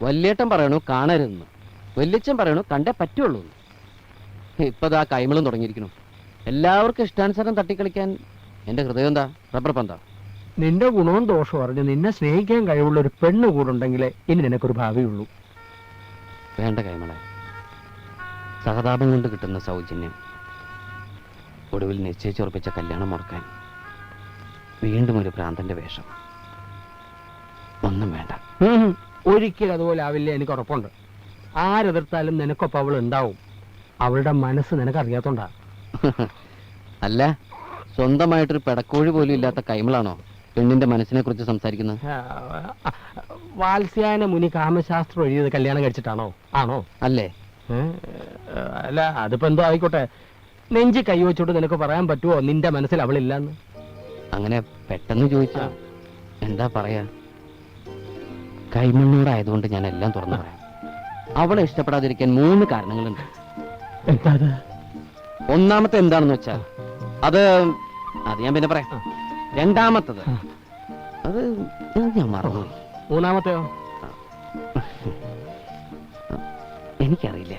വല്യേട്ടൻ പറയണു കാണരുതെന്ന്, വല്യച്ഛൻ പറയണു കണ്ടേ പറ്റുള്ളൂ. ഇപ്പതാ കൈമളും തുടങ്ങിയിരിക്കുന്നു. എല്ലാവർക്കും ഇഷ്ടാനുസരണം തട്ടിക്കളിക്കാൻ എന്റെ ഹൃദയം എന്താ റബ്ബർ പന്താ? നിന്റെ ഗുണവും ദോഷവും അറിഞ്ഞ് നിന്നെ സ്നേഹിക്കാൻ കഴിവുള്ള ഒരു പെണ്ണ് കൂടുണ്ടെങ്കിലേ ഇനി നിനക്കൊരു ഭാവിയുള്ളൂ. വേണ്ട കൈമളെ, സഹതാപം കൊണ്ട് കിട്ടുന്ന സൗജന്യം ഒടുവിൽ നിശ്ചയിച്ചുറപ്പിച്ച കല്യാണം മുടക്കാൻ വീണ്ടും ഒരു ഭ്രാന്തന്റെ വേഷം. ഒന്നും വേണ്ട. ഒരിക്കലും അതുപോലെ ആവില്ല, എനിക്ക് ഉറപ്പുണ്ട്. ആരെതിർത്താലും നിനക്കൊപ്പം അവൾ ഉണ്ടാവും. അവളുടെ മനസ്സ് നിനക്കറിയാത്തോണ്ടാ. അല്ല, സ്വന്തമായിട്ടൊരു പെടക്കോഴി പോലും ഇല്ലാത്ത കൈമളാണോ പെണ്ണിന്റെ മനസ്സിനെ കുറിച്ച് സംസാരിക്കുന്നത്? വാത്സ്യായന മുനി കാമശാസ്ത്രം എഴുതിയത് കല്യാണം കഴിച്ചിട്ടാണോ? ആണോ? അല്ലേ? അല്ല, അതിപ്പോ എന്തോ ആയിക്കോട്ടെ. നെഞ്ചി കൈവച്ചോട്ട് നിനക്ക് പറയാൻ പറ്റുമോ നിന്റെ മനസ്സിൽ അവളില്ലാന്ന്? അങ്ങനെ പെട്ടെന്ന് ചോദിച്ചാ എന്താ പറയാ? കൈമണ്ണൂറായതുകൊണ്ട് ഞാൻ എല്ലാം തുറന്നു പറയാം. അവളെ ഇഷ്ടപ്പെടാതിരിക്കാൻ 3 കാരണങ്ങളുണ്ട്. എന്താ? ഒന്നാമത്തെ എന്താണെന്ന് വെച്ചാൽ അത് ഞാൻ പിന്നെ പറയാം. രണ്ടാമത്തത് അത് ഞാൻ മറന്നുപോയി. മൂന്നാമത്തെയോ? എനിക്കറിയില്ല.